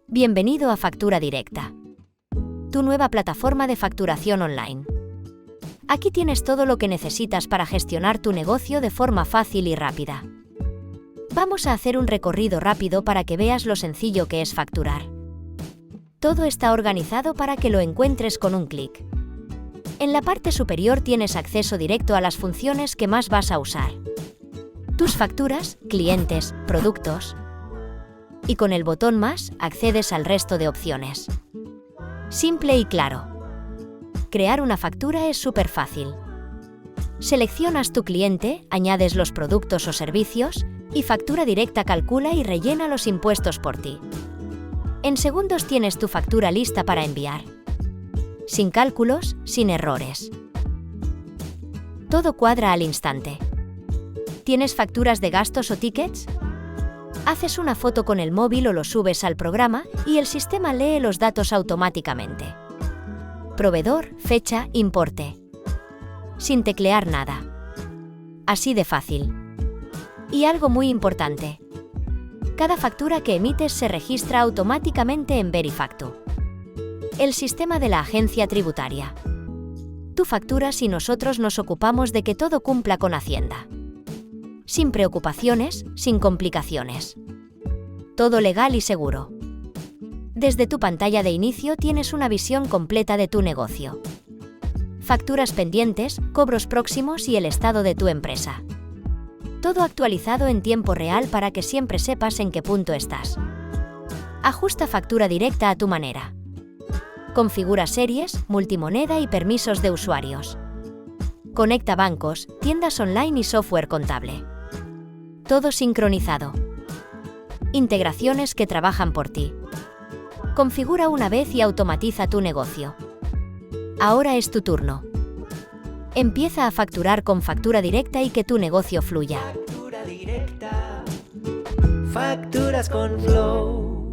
Bienvenido a Factura Directa, tu nueva plataforma de facturación online. Aquí tienes todo lo que necesitas para gestionar tu negocio de forma fácil y rápida. Vamos a hacer un recorrido rápido para que veas lo sencillo que es facturar. Todo está organizado para que lo encuentres con un clic. En la parte superior tienes acceso directo a las funciones que más vas a usar. Tus facturas, clientes, productos. Y con el botón más, accedes al resto de opciones. Simple y claro. Crear una factura es súper fácil. Seleccionas tu cliente, añades los productos o servicios, y Factura Directa calcula y rellena los impuestos por ti. En segundos tienes tu factura lista para enviar. Sin cálculos, sin errores. Todo cuadra al instante. ¿Tienes facturas de gastos o tickets? Haces una foto con el móvil o lo subes al programa y el sistema lee los datos automáticamente. Proveedor, fecha, importe. Sin teclear nada. Así de fácil. Y algo muy importante. Cada factura que emites se registra automáticamente en Verifactu, el sistema de la agencia tributaria. Tú facturas y nosotros nos ocupamos de que todo cumpla con Hacienda. Sin preocupaciones, sin complicaciones. Todo legal y seguro. Desde tu pantalla de inicio tienes una visión completa de tu negocio. Facturas pendientes, cobros próximos y el estado de tu empresa. Todo actualizado en tiempo real para que siempre sepas en qué punto estás. Ajusta Factura Directa a tu manera. Configura series, multimoneda y permisos de usuarios. Conecta bancos, tiendas online y software contable. Todo sincronizado. Integraciones que trabajan por ti. Configura una vez y automatiza tu negocio. Ahora es tu turno. Empieza a facturar con Factura Directa y que tu negocio fluya. Factura Directa. Facturas con Flow.